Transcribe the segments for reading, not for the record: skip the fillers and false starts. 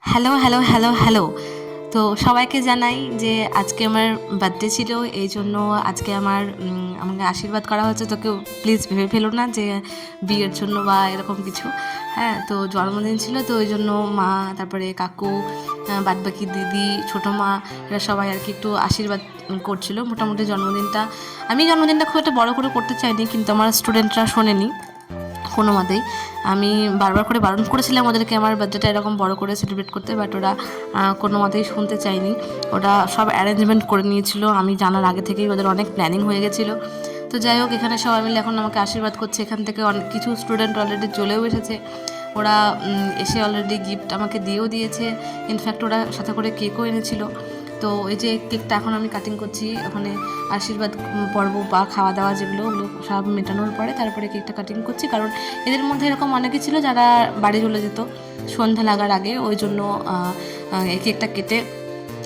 Hello hello hello hello. তো সবাইকে জানাই যে আজকে আমার বার্থডে ছিল, এই জন্য আজকে আমাকে আশীর্বাদ করা হচ্ছে। তো কেউ প্লিজ ভেবে ফেলো না যে বিয়ের জন্য বা এরকম কিছু। হ্যাঁ, তো জন্মদিন ছিল, তো ওই জন্য মা, তারপরে কাকু, বাদবাকি দিদি, ছোটো মা, এরা সবাই আর কি একটু আশীর্বাদ করছিল। মোটামুটি জন্মদিনটা খুব একটা বড় করে করতে চাইনি, কিন্তু আমার স্টুডেন্টরা শোনেনি কোনো মতেই। আমি বারবার করে বারণ করেছিলাম ওদেরকে আমার বার্থডেটা এরকম বড় করে সেলিব্রেট করতে, বাট ওরা কোনো মতেই শুনতে চায়নি। ওরা সব অ্যারেঞ্জমেন্ট করে নিয়েছিল, আমি জানার আগে থেকেই ওদের অনেক প্ল্যানিং হয়ে গেছিলো। তো যাই হোক, এখানে সবাই মিলে এখন আমাকে আশীর্বাদ করছে। এখান থেকে অনেক কিছু স্টুডেন্ট অলরেডি চলেও এসেছে। ওরা এসে অলরেডি গিফট আমাকে দিয়েও দিয়েছে। ইনফ্যাক্ট ওরা সাথে করে কেকও এনেছিল। তো এই যে কেকটা এখন আমি কাটিং করছি, ওখানে আশীর্বাদ পর্ব বা খাওয়া দাওয়া যেগুলো, ওগুলো সব মেটানোর পরে তারপরে কেকটা কাটিং করছি। কারণ এদের মধ্যে এরকম অনেকে ছিল যারা বাড়ি চলে যেত সন্ধ্যা লাগার আগে, ওই জন্য এই কেকটা কেটে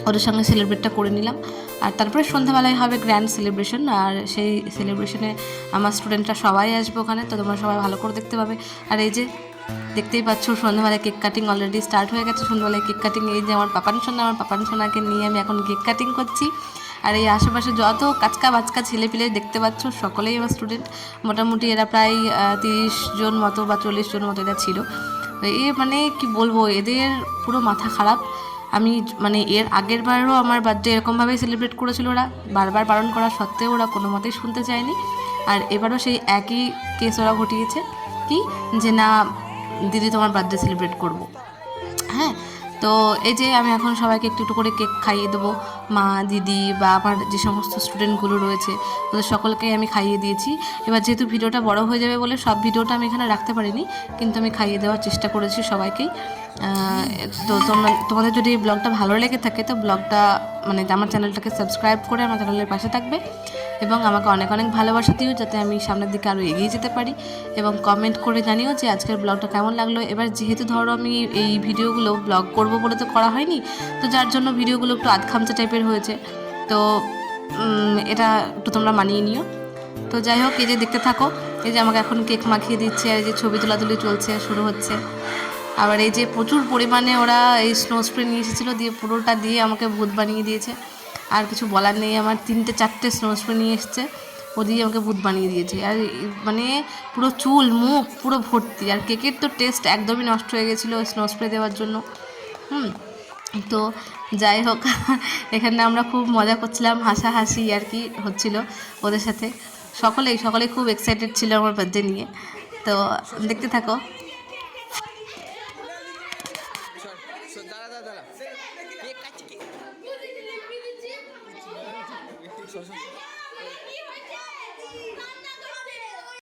ওদের সঙ্গে সেলিব্রেটটা করে নিলাম। আর তারপরে সন্ধ্যাবেলায় হবে গ্র্যান্ড সেলিব্রেশন, আর সেই সেলিব্রেশনে আমার স্টুডেন্টরা সবাই আসবে ওখানে। তো তোমরা সবাই ভালো করে দেখতে পাবে। আর এই যে দেখতেই পাচ্ছ, সন্ধ্যাবেলায় কেক কাটিং অলরেডি স্টার্ট হয়ে গেছে। সন্ধ্যাবেলায় কেক কাটিং, এই যে আমার পাপান সোনাকে নিয়ে আমি এখন কেক কাটিং করছি। আর এই আশেপাশে যত কাচকা বাচকা ছেলেপিলে দেখতে পাচ্ছ, সকলেই আমার স্টুডেন্ট। মোটামুটি এরা প্রায় 30 জন মতো বা 40 জন মতো এরা ছিল। মানে কি বলবো, এদের পুরো মাথা খারাপ। আমি এর আগের বারও আমার বার্থডে এরকমভাবেই সেলিব্রেট করেছিল ওরা, বারবার বারণ করা সত্ত্বেও ওরা কোনো মতেই শুনতে চায়নি। আর এবারও সেই একই কেস ওরা ঘটিয়েছে, কি যে না দিদি তোমার বার্থডে সেলিব্রেট করবো। হ্যাঁ, তো এই যে আমি এখন সবাইকে একটু একটু করে কেক খাইয়ে দেবো। মা, দিদি বা আমার যে সমস্ত স্টুডেন্টগুলো রয়েছে ওদের সকলকেই আমি খাইয়ে দিয়েছি। এবার যেহেতু ভিডিওটা বড় হয়ে যাবে বলে সব ভিডিওটা আমি এখানে রাখতে পারিনি, কিন্তু আমি খাইয়ে দেওয়ার চেষ্টা করেছি সবাইকেই। তো তোমাদের যদি এই ব্লগটা ভালো লেগে থাকে, তো ব্লগটা আমার চ্যানেলটাকে সাবস্ক্রাইব করে আমার চ্যানেলের পাশে থাকবে এবং আমাকে অনেক অনেক ভালোবাসা দিও, যাতে আমি সামনের দিকে আরও এগিয়ে যেতে পারি। এবং কমেন্ট করে জানিও যে আজকের ব্লগটা কেমন লাগলো। এবার যেহেতু ধরো আমি এই ভিডিওগুলো ব্লগ করব বলে তো করা হয়নি, তো যার জন্য ভিডিওগুলো একটু আধখামচা টাইপের হয়েছে। তো এটা একটু তোমরা মানিয়ে নিও। তো যাই হোক, এই যে দেখতে থাকো, এই যে আমাকে এখন কেক মাখিয়ে দিচ্ছে, আর এই যে ছবি তোলাতুলি চলছে, শুরু হচ্ছে। আবার এই যে প্রচুর পরিমাণে ওরা এই স্নো স্প্রে নিয়ে এসেছিলো, দিয়ে পুরোটা দিয়ে আমাকে ভূত বানিয়ে দিয়েছে। আর কিছু বলার নেই, আমার 3-4টে স্নো স্প্রে নিয়ে এসছে, ও দিয়ে আমাকে ভূত বানিয়ে দিয়েছে। আর পুরো চুল মুখ পুরো ভর্তি। আর কেকের তো টেস্ট একদমই নষ্ট হয়ে গেছিলো স্নো স্প্রে দেওয়ার জন্য। তো যাই হোক, এখানে আমরা খুব মজা করছিলাম, হাসাহাসি আর কি হচ্ছিল ওদের সাথে। সকলেই খুব এক্সাইটেড ছিল আমার বার্থডে নিয়ে। তো দেখতে থাকো।